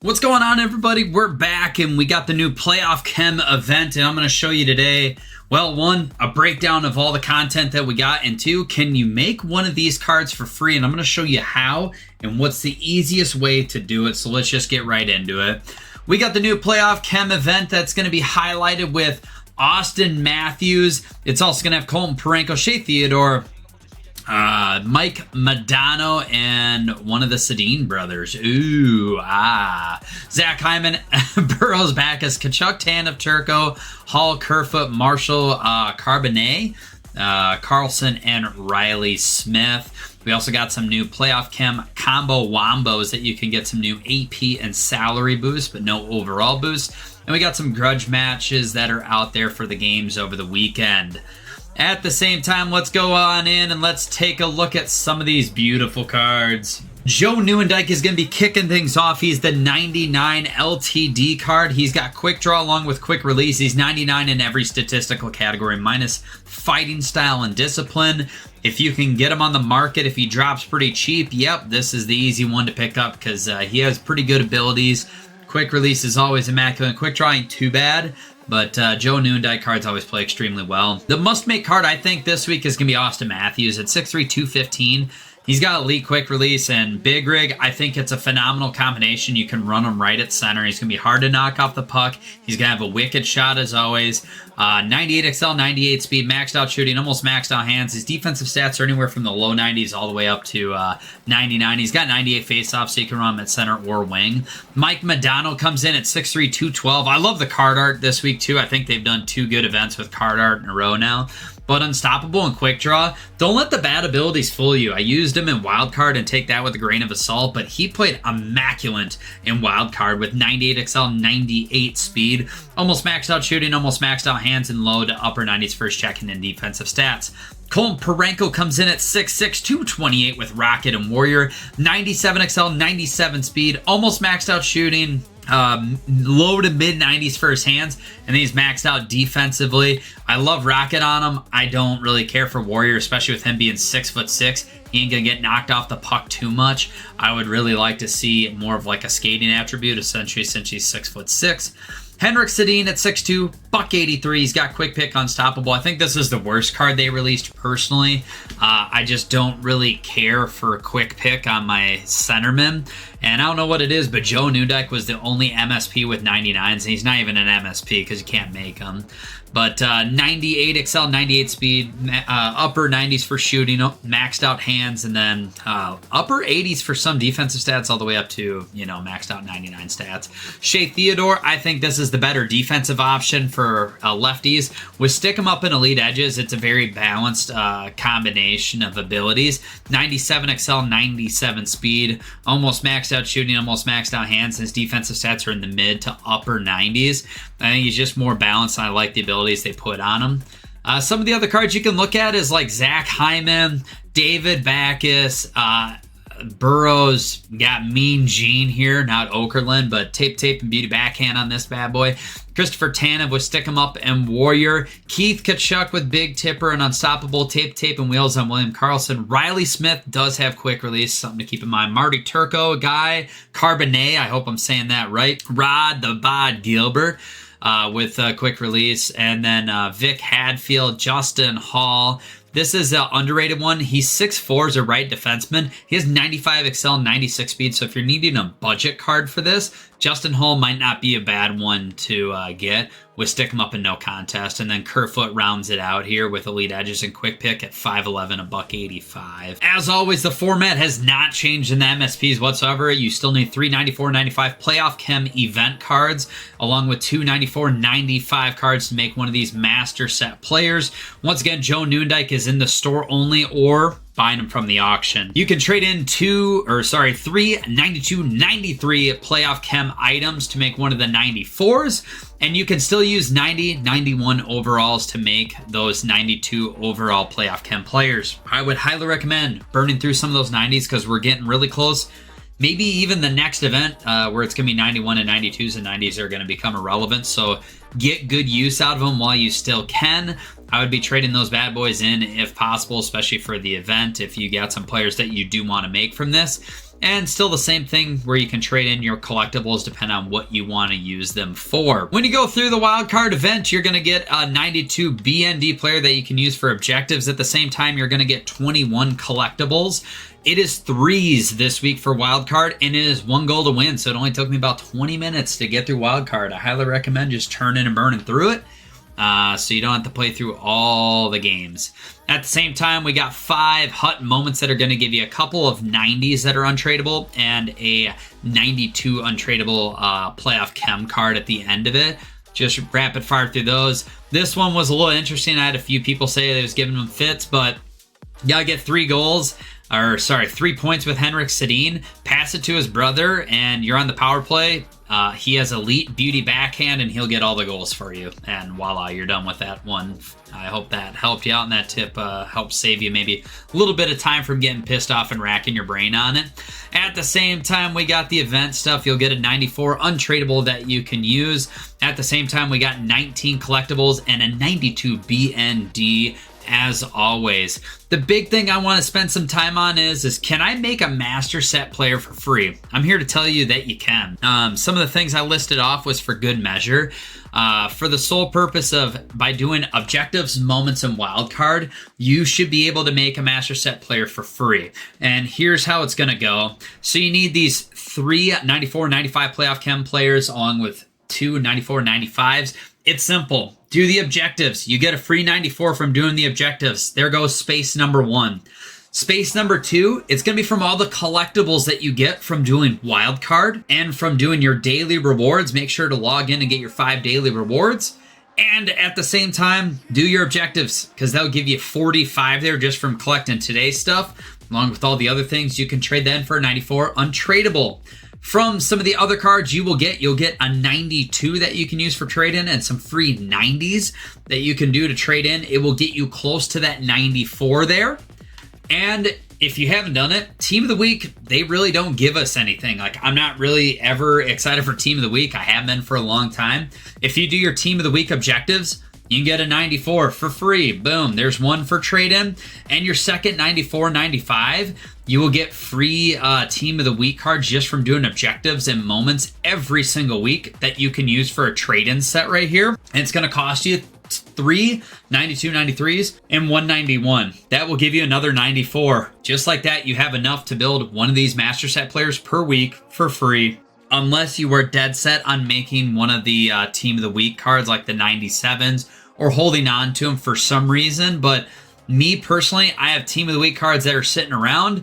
What's going on, everybody? We're back and we got the new Playoff Chem event, and I'm going to show you today, well, one, a breakdown of all the content that we got, and two, can you make one of these cards for free? And I'm going to show you how and what's the easiest way to do it. So let's just get right into it. We got the new Playoff Chem event that's going to be highlighted with Austin Matthews. It's also going to have Colton Parenko, Shea Theodore, Mike Modano, and one of the Sedin brothers. Zach Hyman, Burrows Backus, Kachuk, Tanev, Turco, Hall, Kerfoot, Marshall, Carbonet, Carlson, and Riley Smith. We also got some new Playoff Chem combo wombos that you can get some new AP and salary boosts, but no overall boost. And we got some grudge matches that are out there for the games over the weekend. At the same time, let's go on in and let's take a look at some of these beautiful cards. Joe Nieuwendyk is going to be kicking things off. He's the 99 LTD card. He's got quick draw along with quick release. He's 99 in every statistical category, minus fighting style and discipline. If you can get him on the market, if he drops pretty cheap, yep, this is the easy one to pick up because he has pretty good abilities. Quick release is always immaculate. Quick draw ain't too bad. But Joe Nieuwendyk cards always play extremely well. The must-make card, I think, this week is going to be Austin Matthews at 6'3", 215. He's got elite quick release and big rig. I think it's a phenomenal combination. You can run him right at center. He's going to be hard to knock off the puck. He's going to have a wicked shot as always. 98 XL, 98 speed, maxed out shooting, almost maxed out hands. His defensive stats are anywhere from the low 90s all the way up to 99. He's got 98 faceoffs, so you can run him at center or wing. Mike Modano comes in at 6'3", 212. I love the card art this week too. I think they've done 2 good events with card art in a row now. But unstoppable and quick draw, don't let the bad abilities fool you. I used him in wild card and take that with a grain of salt, but he played immaculate in wild card with 98 XL, 98 speed, almost maxed out shooting, almost maxed out hands, and low to upper 90s first checking and defensive stats. Colton Parenko comes in at 6'6", 228 with Rocket and Warrior, 97 XL, 97 speed, almost maxed out shooting, low to mid 90s first hands, and he's maxed out defensively. I love Rocket on him. I don't really care for Warrior, especially with him being 6'6". He ain't gonna get knocked off the puck too much. I would really like to see more of like a skating attribute, essentially, since he's 6'6". Henrik Sedin at 6'2", $183. He's got quick pick, unstoppable. I think this is the worst card they released personally. I just don't really care for a quick pick on my centerman. And I don't know what it is, but Joe Nieuwendyk was the only MSP with 99s, and he's not even an MSP because you can't make them. But 98 XL, 98 speed, upper 90s for shooting, maxed out hands, and then upper 80s for some defensive stats all the way up to, maxed out 99 stats. Shea Theodore, I think this is the better defensive option for lefties. With stick 'em up in elite edges, it's a very balanced combination of abilities. 97 XL, 97 speed, almost maxed out shooting, almost maxed out hands. His defensive stats are in the mid to upper 90s. I think he's just more balanced, and I like the abilities they put on him. Some of the other cards you can look at is like Zach Hyman, David Backus, Burrows, got Mean Gene here, not Okerlund, but tape, and beauty backhand on this bad boy. Christopher Tanev with Stick 'em Up and Warrior. Keith Kachuk with Big Tipper and Unstoppable, tape, and wheels on William Karlsson. Riley Smith does have quick release, something to keep in mind. Marty Turco, a guy. Carbonet, I hope I'm saying that right. Rod the Bod Gilbert with quick release. And then Vic Hadfield, Justin Hall. This is an underrated one. He's 6'4", as a right defenseman. He has 95 XL, 96 speed. So if you're needing a budget card for this, Justin Hall might not be a bad one to get with Stick 'em Up and No Contest. And then Kerfoot rounds it out here with elite edges and quick pick at 5'11", $185. As always, the format has not changed in the MSPs whatsoever. You still need 3 94.95 Playoff Chem event cards, along with 2 94.95 cards to make one of these master set players. Once again, Joe Nieuwendyk is in the store only or buying them from the auction. You can trade in 3 92.93 Playoff Chem items to make one of the 94s, and you can still use 90, 91 overalls to make those 92 overall Playoff Chem players. I would highly recommend burning through some of those 90s because we're getting really close. Maybe even the next event where it's going to be 91 and 92s and 90s are going to become irrelevant. So get good use out of them while you still can. I would be trading those bad boys in if possible, especially for the event, if you got some players that you do want to make from this. And still the same thing where you can trade in your collectibles depending on what you want to use them for. When you go through the wildcard event, you're going to get a 92 BND player that you can use for objectives. At the same time, you're going to get 21 collectibles. It is threes this week for wildcard, and it is 1 goal to win. So it only took me about 20 minutes to get through wildcard. I highly recommend just turning and burning through it. So you don't have to play through all the games. At the same time, we got 5 hut moments that are going to give you a couple of 90s that are untradeable and a 92 untradeable playoff chem card at the end of it. Just rapid fire through those. This one was a little interesting. I had a few people say they was giving them fits, but you gotta get 3 points with Henrik Sedin, pass it to his brother, and you're on the power play. He has elite beauty backhand, and he'll get all the goals for you. And voila, you're done with that one. I hope that helped you out, and that tip helped save you maybe a little bit of time from getting pissed off and racking your brain on it. At the same time, we got the event stuff. You'll get a 94 untradeable that you can use. At the same time, we got 19 collectibles and a 92 BND. As always, the big thing I want to spend some time on is can I make a master set player for free? I'm here to tell you that you can. Some of the things I listed off was for good measure. For the sole purpose of by doing objectives, moments, and wildcard, you should be able to make a master set player for free. And here's how it's going to go. So you need these 3 94, 95 playoff chem players along with 2 94, 95s. It's simple. Do the objectives. You get a free 94 from doing the objectives. There goes space number 1. Space number 2, it's going to be from all the collectibles that you get from doing wildcard and from doing your daily rewards. Make sure to log in and get your 5 daily rewards. And at the same time, do your objectives because that'll give you 45 there just from collecting today's stuff. Along with all the other things, you can trade that in for a 94 untradeable. From some of the other cards you'll get a 92 that you can use for trade-in and some free 90s that you can do to trade in. It will get you close to that 94 there. And if you haven't done it, Team of the Week, they really don't give us anything. Like, I'm not really ever excited for Team of the Week. I have been for a long time. If you do your Team of the Week objectives, you can get a 94 for free. Boom, there's 1 for trade-in. And your second 94, 95, you will get free Team of the Week cards just from doing objectives and moments every single week that you can use for a trade-in set right here. And it's going to cost you 3 92 93s and 191. That will give you another 94. Just like that, you have enough to build one of these master set players per week for free. Unless you were dead set on making one of the Team of the Week cards like the 97s or holding on to them for some reason. But me personally, I have Team of the Week cards that are sitting around.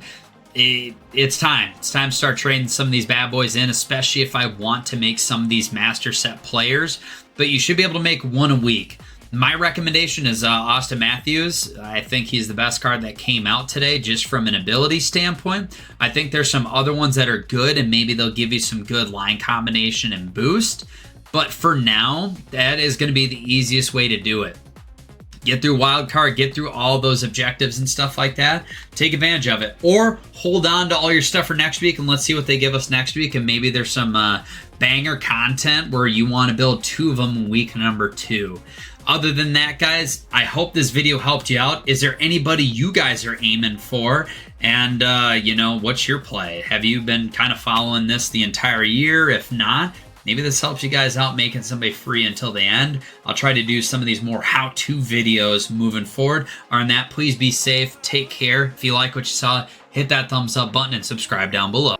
It's time. It's time to start trading some of these bad boys in, especially if I want to make some of these master set players. But you should be able to make 1 a week. My recommendation is Austin Matthews. I think he's the best card that came out today just from an ability standpoint. I think there's some other ones that are good and maybe they'll give you some good line combination and boost. But for now, that is going to be the easiest way to do it. Get through wildcard, get through all those objectives and stuff like that. Take advantage of it. Or hold on to all your stuff for next week and let's see what they give us next week. And maybe there's some banger content where you want to build 2 of them in week number 2. Other than that, guys, I hope this video helped you out. Is there anybody you guys are aiming for? And, what's your play? Have you been kind of following this the entire year? If not, maybe this helps you guys out making somebody free until the end. I'll try to do some of these more how-to videos moving forward. Other than that, please be safe. Take care. If you like what you saw, hit that thumbs up button and subscribe down below.